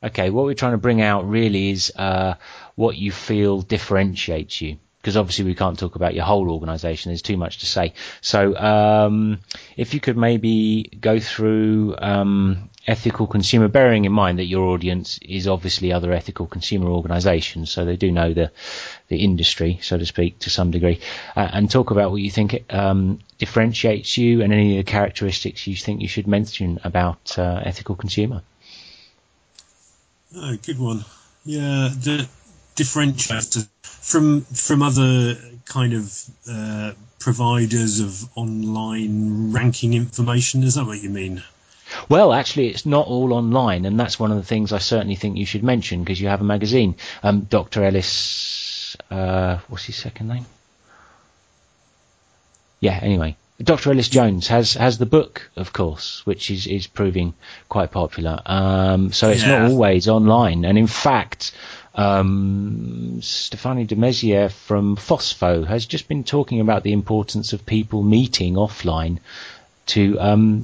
Okay, what we're trying to bring out really is what you feel differentiates you. Because obviously we can't talk about your whole organisation. There's too much to say. So if you could maybe go through ethical consumer, bearing in mind that your audience is obviously other ethical consumer organisations, so they do know the industry, so to speak, to some degree, and talk about what you think differentiates you and any of the characteristics you think you should mention about ethical consumer. Oh, good one. Yeah, the differentiator from other kind of providers of online ranking information. Is that what you mean? Well, actually, it's not all online, and that's one of the things I certainly think you should mention, because you have a magazine. Dr. Ellis, what's his second name? Yeah, anyway. Dr. Ellis Jones has the book, of course, which is proving quite popular. So it's not always online. And in fact, Stéphanie de Maizière from Phosphor has just been talking about the importance of people meeting offline to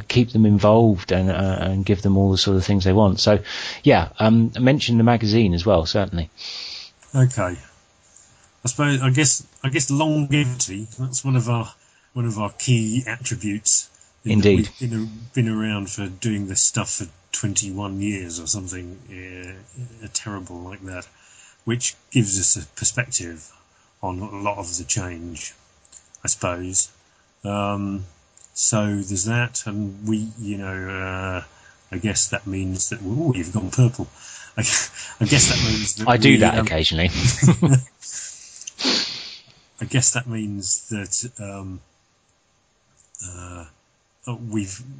keep them involved and give them all the sort of things they want. So, yeah, mention the magazine as well, certainly. Okay. I guess longevity, that's one of our key attributes. Indeed. We've been around for doing this stuff for 21 years or something terrible like that, which gives us a perspective on a lot of the change, I suppose. So there's that, and I guess that means that you've gone purple. I guess that means that I do that occasionally. I guess that means that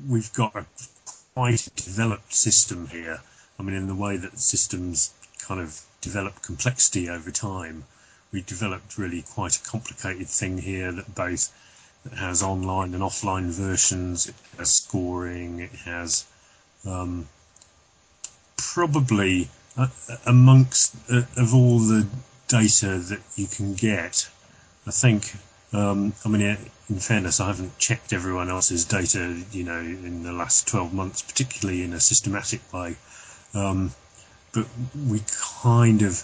we've got a quite developed system here. I mean, in the way that systems kind of develop complexity over time, we developed really quite a complicated thing here that has online and offline versions. It has scoring. It has probably amongst of all the data that you can get, I think. In fairness, I haven't checked everyone else's data, in the last 12 months, particularly in a systematic way. But we kind of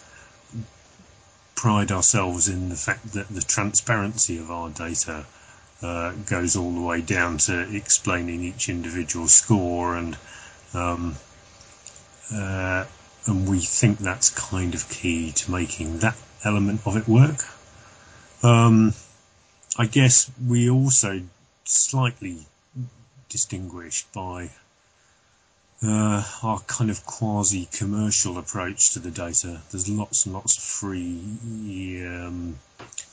pride ourselves in the fact that the transparency of our data goes all the way down to explaining each individual score, and we think that's kind of key to making that element of it work. I guess we also slightly distinguished by our kind of quasi-commercial approach to the data. There's lots and lots of free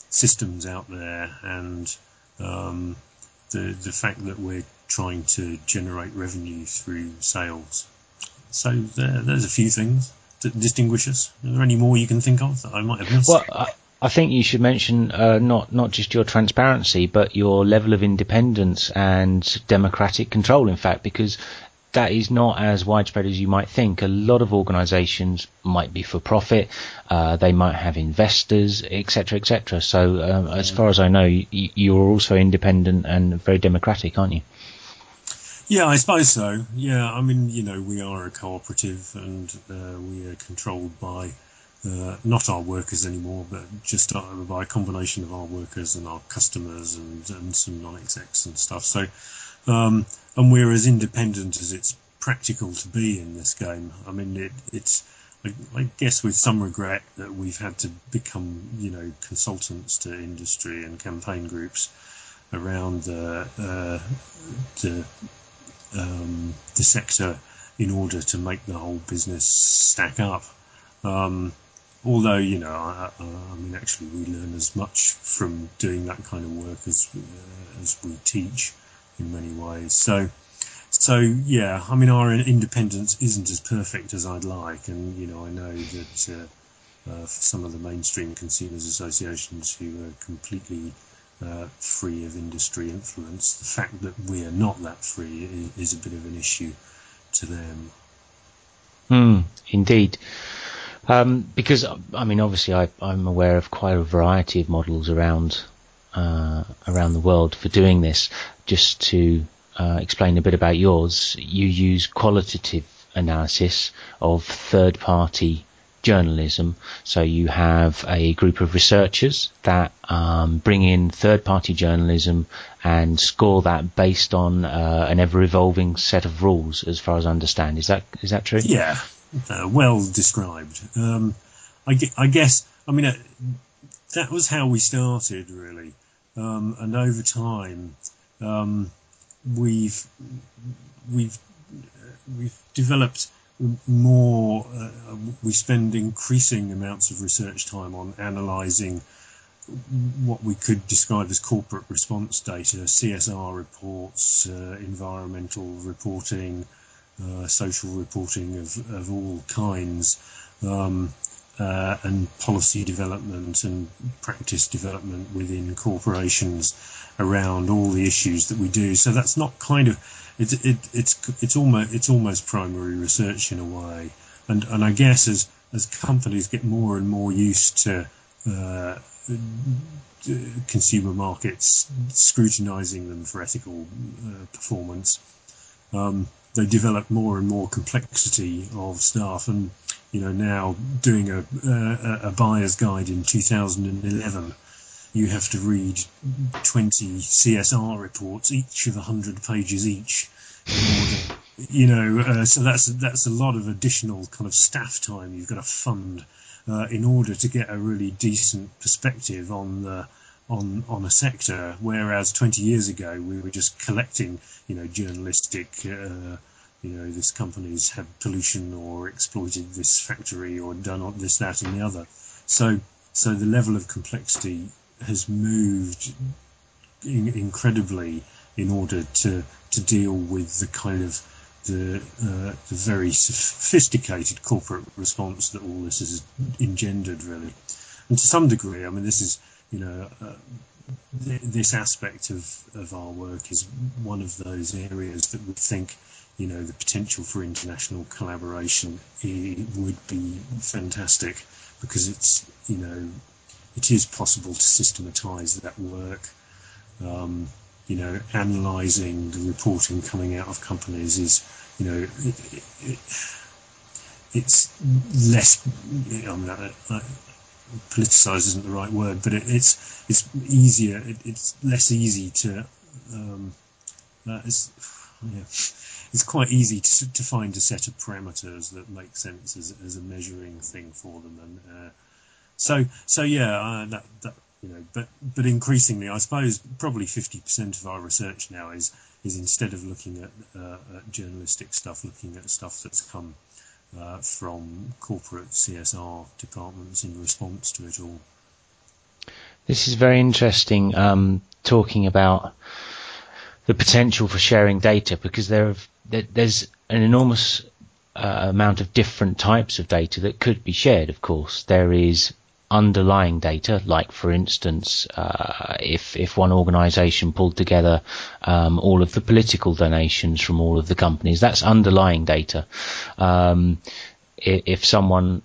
systems out there, and the fact that we're trying to generate revenue through sales. So there's a few things that distinguish us. Are there any more you can think of that I might have missed? Well, I think you should mention not just your transparency, but your level of independence and democratic control, in fact, because that is not as widespread as you might think. A lot of organisations might be for profit, they might have investors, etc., etc. So as far as I know, you're also independent and very democratic, aren't you? Yeah, I suppose so. Yeah, I mean, we are a cooperative, and we are controlled by not our workers anymore, but just by a combination of our workers and our customers and some non-execs and stuff. So, and we're as independent as it's practical to be in this game. I mean, I guess with some regret that we've had to become, consultants to industry and campaign groups around the sector in order to make the whole business stack up. Although, I mean, actually we learn as much from doing that kind of work as we teach in many ways. So yeah, I mean, our independence isn't as perfect as I'd like, and I know that for some of the mainstream consumers associations who are completely free of industry influence, the fact that we are not that free is a bit of an issue to them. Indeed. Because I mean, obviously, I'm aware of quite a variety of models around the world for doing this. Just to explain a bit about yours, you use qualitative analysis of third-party journalism. So you have a group of researchers that bring in third-party journalism and score that based on an ever-evolving set of rules, as far as I understand. Is that true? Yeah, well described. I guess, I mean, that was how we started, really. And over time, we've developed more. We spend increasing amounts of research time on analysing what we could describe as corporate response data, CSR reports, environmental reporting, social reporting of all kinds, and policy development and practice development within corporations around all the issues that we do. So that's not kind of it's almost primary research in a way. And I guess as companies get more and more used to consumer markets scrutinizing them for ethical performance, they develop more and more complexity of stuff. And now doing a buyer's guide in 2011, you have to read 20 CSR reports, each of 100 pages each, in order, so that's a lot of additional kind of staff time you've got to fund in order to get a really decent perspective on a sector. Whereas 20 years ago we were just collecting, journalistic. This company's had pollution or exploited this factory or done this, that, and the other. So the level of complexity has moved incredibly in order to deal with the kind of the very sophisticated corporate response that all this has engendered, really. And to some degree, I mean, this is this aspect of our work is one of those areas that we think the potential for international collaboration would be fantastic, because it's it is possible to systematize that work. Analyzing the reporting coming out of companies is, it's less. Politicized isn't the right word, but it's easier. It's less easy to. It's quite easy to find a set of parameters that make sense as a measuring thing for them, and but increasingly, I suppose probably 50% of our research now is instead of looking at journalistic stuff, looking at stuff that's come from corporate CSR departments in response to it all. This is very interesting, talking about the potential for sharing data, because there's an enormous amount of different types of data that could be shared. Of course, there is underlying data, like for instance, if one organisation pulled together all of the political donations from all of the companies, that's underlying data. If someone,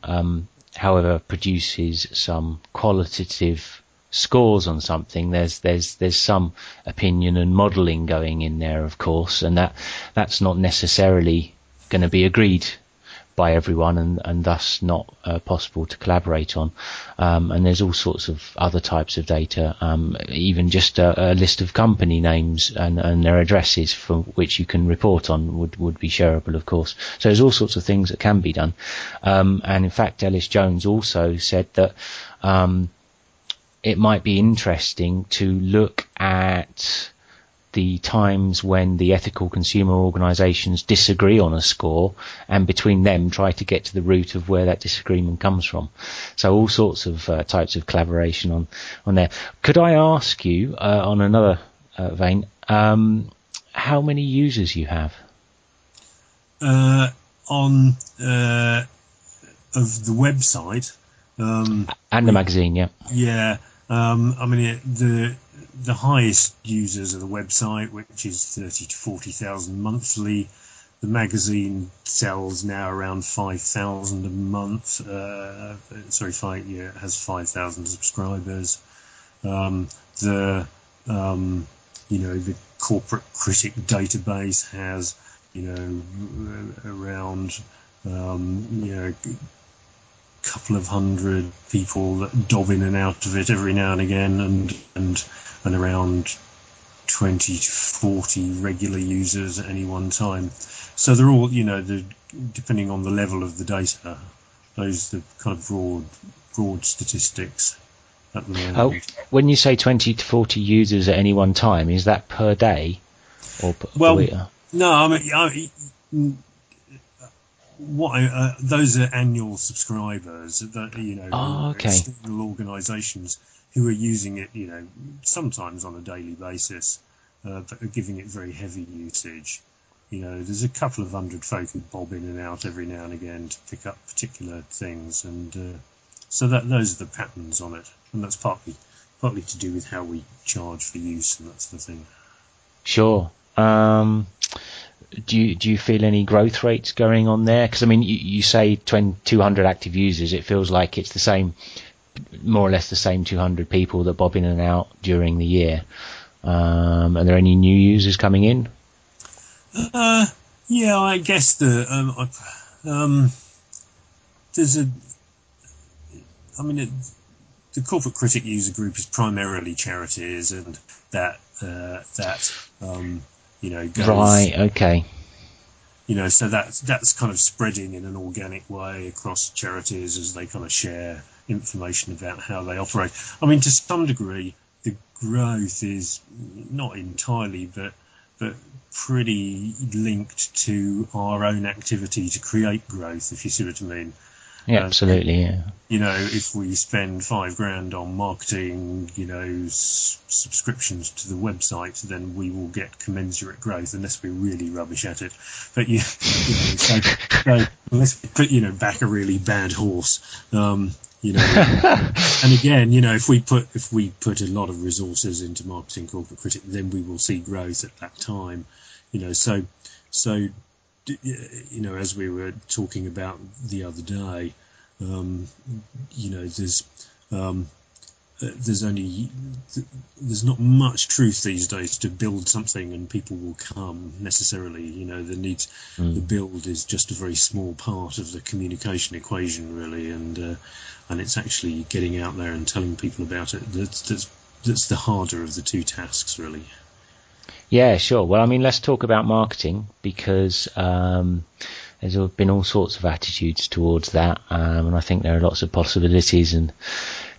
however, produces some qualitative scores on something, there's some opinion and modelling going in there, of course, and that's not necessarily going to be agreed by everyone, and thus not possible to collaborate on. And there's all sorts of other types of data, even just a list of company names and their addresses from which you can report on would be shareable, of course. So there's all sorts of things that can be done. And in fact, Ellis Jones also said that it might be interesting to look at the times when the ethical consumer organisations disagree on a score, and between them try to get to the root of where that disagreement comes from. So all sorts of types of collaboration on there. Could I ask you, on another vein, how many users you have? On of the website and the magazine, yeah. Yeah. I mean, the highest users of the website, which is 30 to 40,000 monthly. The magazine sells now around 5,000 a month. It has 5,000 subscribers. The corporate critic database has around a couple of hundred people that dob in and out of it every now and again, and around 20 to 40 regular users at any one time. So they're all, depending on the level of the data, those are the kind of broad statistics at the moment. When you say 20 to 40 users at any one time, is that per day or per week? No, I mean, those are annual subscribers that external organisations who are using it, sometimes on a daily basis, but are giving it very heavy usage. There's a couple of hundred folk who bob in and out every now and again to pick up particular things, and so those are the patterns on it, and that's partly to do with how we charge for use and that sort of thing. Sure. Do you feel any growth rates going on there? Because I mean, you say 200 active users. It feels like it's the same, more or less the same 200 people that bob in and out during the year. Are there any new users coming in? Yeah, I guess there's the Corporate Critic user group is primarily charities, and that goes, right, okay. So that's kind of spreading in an organic way across charities as they kind of share information about how they operate. I mean, to some degree, the growth is not entirely, but pretty linked to our own activity to create growth, if you see what I mean. Yeah, absolutely, yeah. If we spend $5,000 on marketing, subscriptions to the website, then we will get commensurate growth unless we're really rubbish at it. But so unless we put back a really bad horse, and again, if we put a lot of resources into marketing Corporate Critic, then we will see growth at that time. As we were talking about the other day, there's not much truth these days to build something and people will come necessarily. The build is just a very small part of the communication equation, really, and it's actually getting out there and telling people about it that's the harder of the two tasks, really. Yeah, sure. Well, I mean, let's talk about marketing, because there's been all sorts of attitudes towards that, and I think there are lots of possibilities and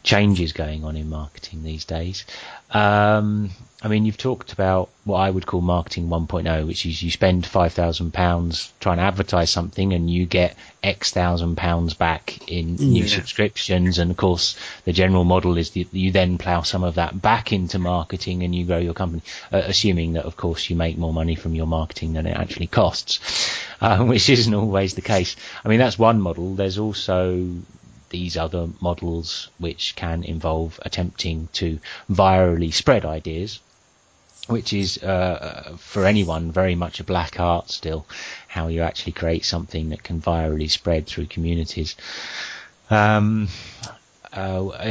changes going on in marketing these days. I mean, you've talked about what I would call marketing 1.0, which is you spend £5,000 trying to advertise something and you get X £1,000 back in new subscriptions. And of course, the general model is that you then plough some of that back into marketing and you grow your company, assuming that, of course, you make more money from your marketing than it actually costs, which isn't always the case. I mean, that's one model. There's also these other models which can involve attempting to virally spread ideas, which is for anyone very much a black art still, how you actually create something that can virally spread through communities. Are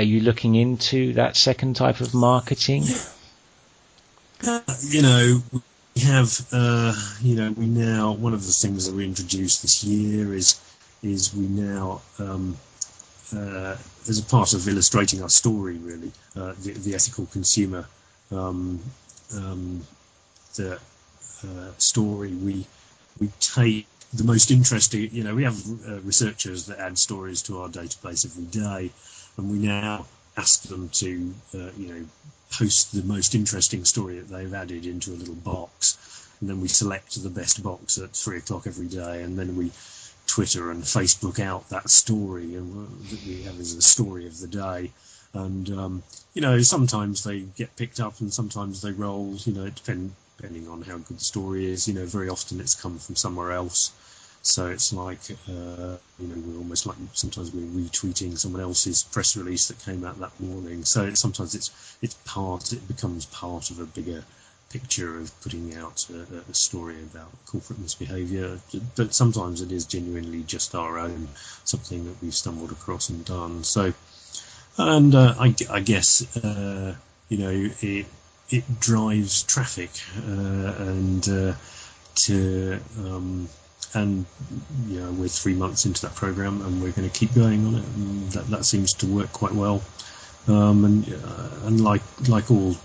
you looking into that second type of marketing? We have, we now, one of the things that we introduced this year is we now, as a part of illustrating our story, really, the ethical consumer, the story, we take the most interesting, we have researchers that add stories to our database every day, and we now ask them to, post the most interesting story that they've added into a little box, and then we select the best box at 3:00 every day, and then we Twitter and Facebook out that story that we have as a story of the day. And, sometimes they get picked up and sometimes they roll, depending on how good the story is. Very often it's come from somewhere else. So it's like, we're almost like sometimes we're retweeting someone else's press release that came out that morning. So sometimes it becomes part of a bigger picture of putting out a story about corporate misbehaviour, but sometimes it is genuinely just our own, something that we've stumbled across and done. So, and I guess it drives traffic, and and we're 3 months into that program, and we're going to keep going on it, and that seems to work quite well. And like all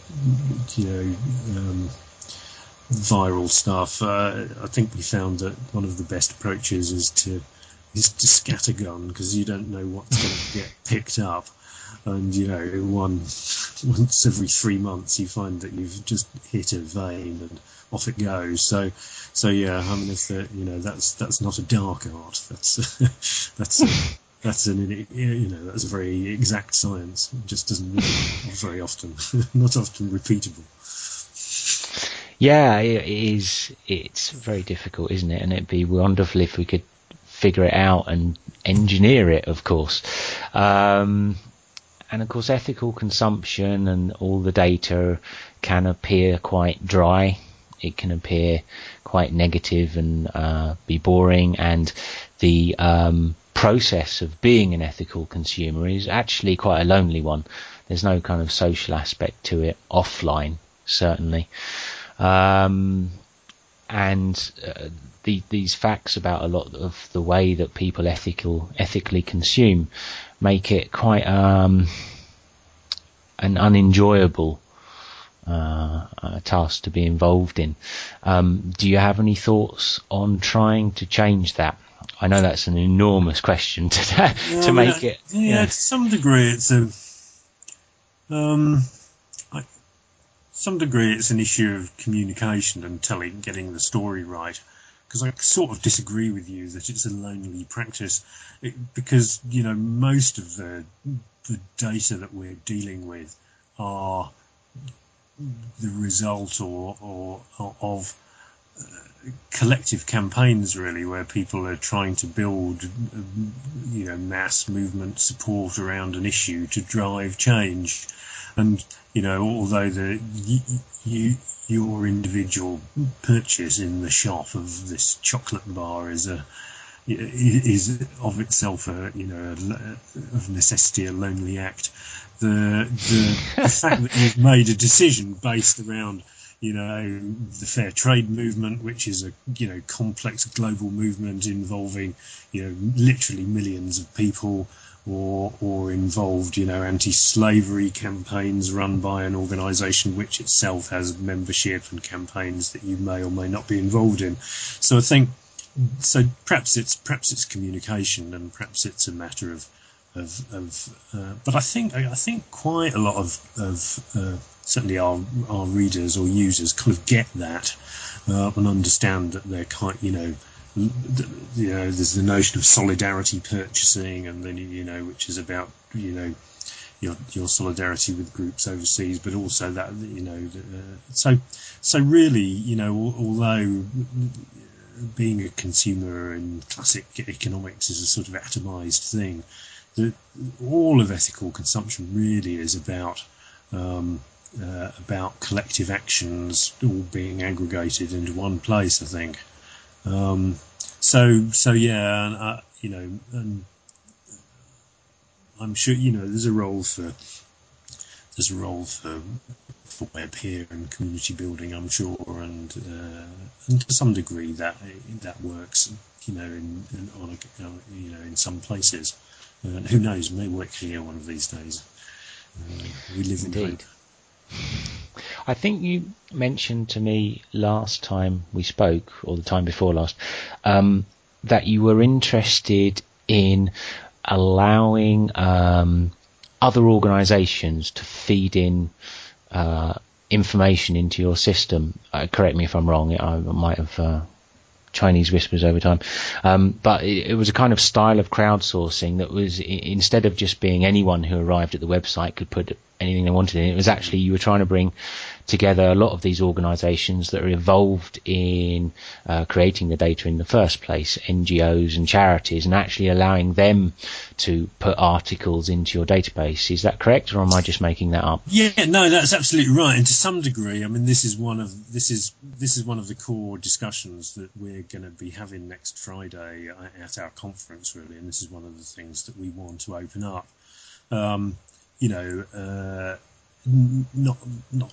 viral stuff, I think we found that one of the best approaches is to scattergun, because you don't know what's going to get picked up. And once every 3 months you find that you've just hit a vein and off it goes. So yeah, I mean, that's not a dark art. That's that's a very exact science. It just doesn't work very often, not often repeatable. Yeah, it is. It's very difficult, isn't it? And it'd be wonderful if we could figure it out and engineer it, of course. And of course, ethical consumption and all the data can appear quite dry. It can appear quite negative and be boring. And the process of being an ethical consumer is actually quite a lonely one. There's no kind of social aspect to it, offline, certainly. These facts about a lot of the way that people ethically consume make it quite an unenjoyable task to be involved in. Do you have any thoughts on trying to change that? I know that's an enormous question to make it. Yeah, to some degree, it's some degree it's an issue of communication and getting the story right. Because I sort of disagree with you that it's a lonely practice, because most of the data that we're dealing with are the result of collective campaigns, really, where people are trying to build mass movement support around an issue to drive change. And although your individual purchase in the shop of this chocolate bar is of itself of necessity a lonely act, the fact that you've made a decision based around the fair trade movement, which is a complex global movement involving literally millions of people, or involved anti-slavery campaigns run by an organisation which itself has membership and campaigns that you may or may not be involved in. So I think perhaps it's communication, and perhaps it's a matter of but I think quite a lot of certainly our readers or users kind of get that and understand that they're quite there's the notion of solidarity purchasing, and then which is about your solidarity with groups overseas, but also that so really although being a consumer in classic economics is a sort of atomized thing, all of ethical consumption really is about collective actions all being aggregated into one place, I think. So yeah, and I'm sure there's a role for web here and community building, I'm sure, and to some degree that works, in some places. Who knows? May work here one of these days. We live in hope. I think you mentioned to me last time we spoke, or the time before last, that you were interested in allowing other organisations to feed in information into your system. Correct me if I'm wrong. I might have Chinese whispers over time. But it was a kind of style of crowdsourcing that was, instead of just being anyone who arrived at the website could put anything they wanted in, it was actually you were trying to bring together a lot of these organisations that are involved in creating the data in the first place, NGOs and charities, and actually allowing them to put articles into your database. Is that correct, or am I just making that up? Yeah, no, that's absolutely right. And to some degree, I mean, this is one of the core discussions that we're going to be having next Friday at our conference, really. And this is one of the things that we want to open up. not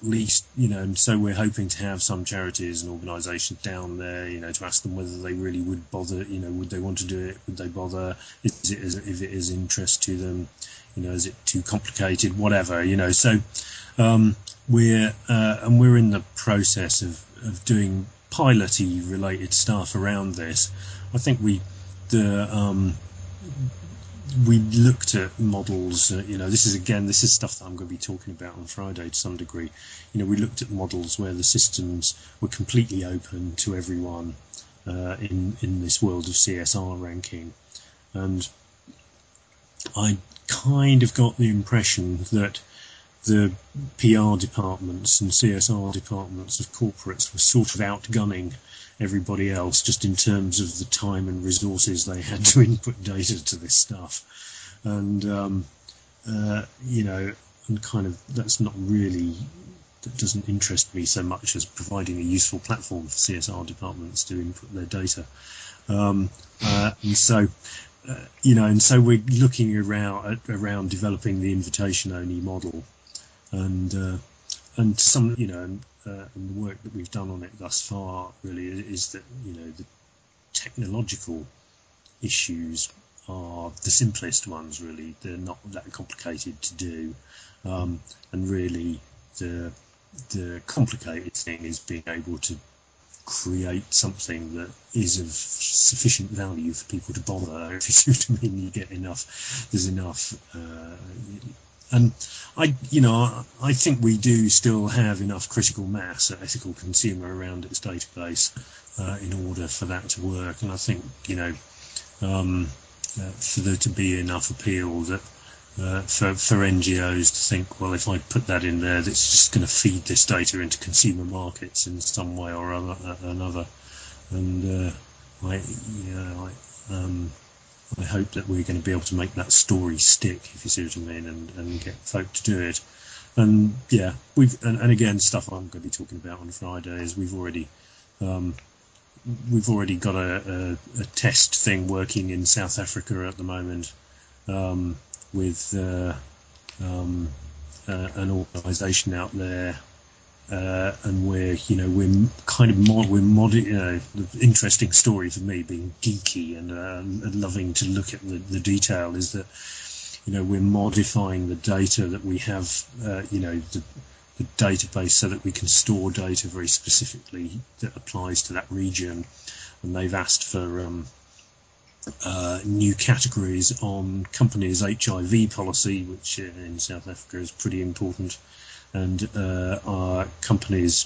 least, and so we're hoping to have some charities and organisations down there, to ask them whether they really would bother, would they want to do it, would they bother, if it is interest to them, is it too complicated, whatever, so we're in the process of doing piloty related stuff around this. I think we looked at models, this is stuff that I'm going to be talking about on Friday to some degree. We looked at models where the systems were completely open to everyone in this world of CSR ranking, and I kind of got the impression that the PR departments and CSR departments of corporates were sort of outgunning everybody else just in terms of the time and resources they had to input data to this stuff, and and kind of that doesn't interest me so much as providing a useful platform for CSR departments to input their data, and so we're looking around developing the invitation only model, and some and the work that we've done on it thus far really is that the technological issues are the simplest ones. Really, they're not that complicated to do, and really the complicated thing is being able to create something that is of sufficient value for people to bother. If you see what I mean, there's enough. And I think we do still have enough critical mass at Ethical Consumer around its database in order for that to work. And I think for there to be enough appeal that for NGOs to think, well, if I put that in there, that's just going to feed this data into consumer markets in some way or another. And I hope that we're going to be able to make that story stick, if you see what I mean, and get folk to do it. And yeah, and again, stuff I'm going to be talking about on Friday is we've already got a test thing working in South Africa at the moment with an organisation out there. And we're the interesting story for me, being geeky and loving to look at the detail, is that we're modifying the data that we have, the database, so that we can store data very specifically that applies to that region. And they've asked for new categories on companies' HIV policy, which in South Africa is pretty important, and our company's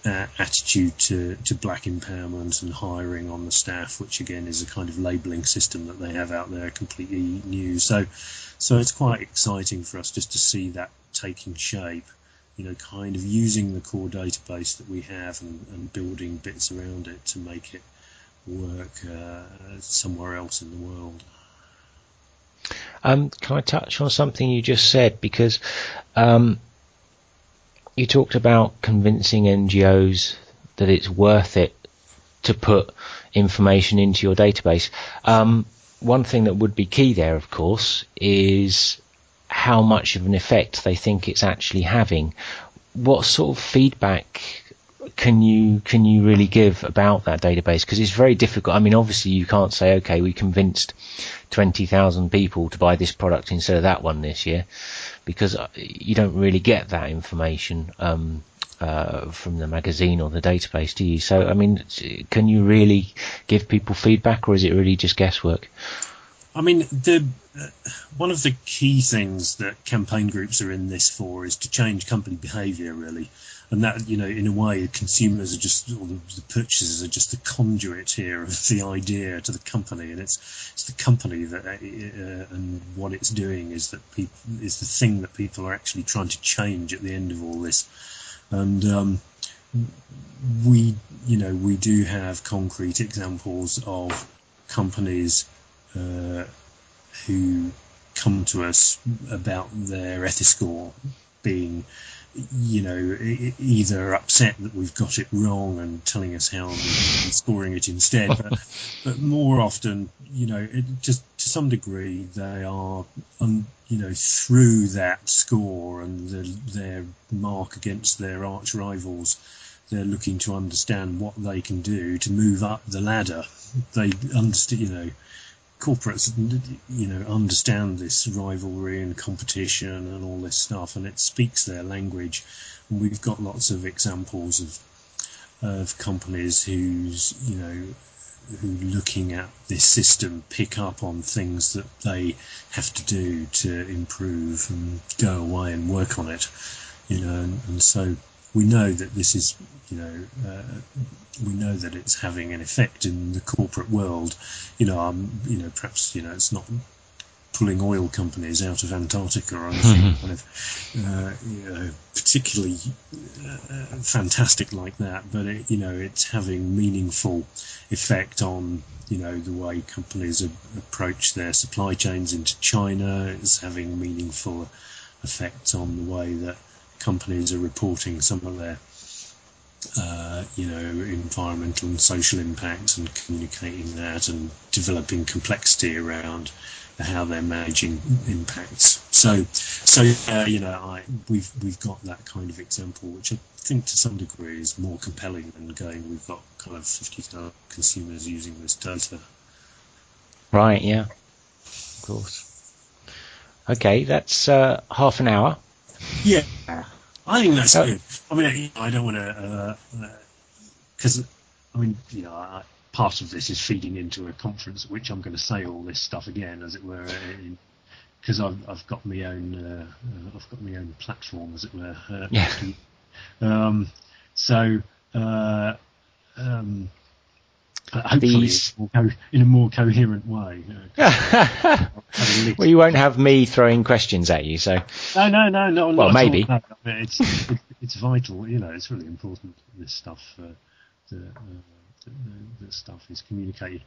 attitude to black empowerment and hiring on the staff, which again is a kind of labelling system that they have out there, completely new. So it's quite exciting for us just to see that taking shape, kind of using the core database that we have and building bits around it to make it work somewhere else in the world. Can I touch on something you just said? Because you talked about convincing NGOs that it's worth it to put information into your database. One thing that would be key there, of course, is how much of an effect they think it's actually having. What sort of feedback can you really give about that database? Because it's very difficult. I mean, obviously you can't say, okay, we convinced 20,000 people to buy this product instead of that one this year, because you don't really get that information from the magazine or the database, do you? So, I mean, can you really give people feedback, or is it really just guesswork? I mean, one of the key things that campaign groups are in this for is to change company behaviour, really. And that, in a way, consumers are just, or the purchasers are just the conduit here of the idea to the company, and it's the company that and what it's doing is the thing that people are actually trying to change at the end of all this. And we do have concrete examples of companies who come to us about their Ethyscore being, either upset that we've got it wrong and telling us how and scoring it instead, but more often, just to some degree, they are, through that score and their mark against their arch rivals, they're looking to understand what they can do to move up the ladder. They understand, corporates, understand this rivalry and competition and all this stuff, and it speaks their language. And we've got lots of examples of companies who looking at this system pick up on things that they have to do to improve and go away and work on it, and so we know that this is, we know that it's having an effect in the corporate world. Perhaps, it's not pulling oil companies out of Antarctica or anything kind of, particularly fantastic like that, but it's having meaningful effect on, the way companies approach their supply chains into China. It's having meaningful effect on the way that companies are reporting some of their environmental and social impacts and communicating that and developing complexity around how they're managing impacts. So we've got that kind of example, which I think to some degree is more compelling than going, we've got kind of 50,000 consumers using this data. Right, yeah, of course. Okay, that's half an hour. Yeah, I think that's good. I mean, I don't want to, because part of this is feeding into a conference at which I'm going to say all this stuff again, as it were, because I've got my own platform, as it were. Hopefully it will go in a more coherent way. Well, you won't have me throwing questions at you, so. No. Well, maybe. No. It's vital. It's really important. This stuff, the stuff is communicated.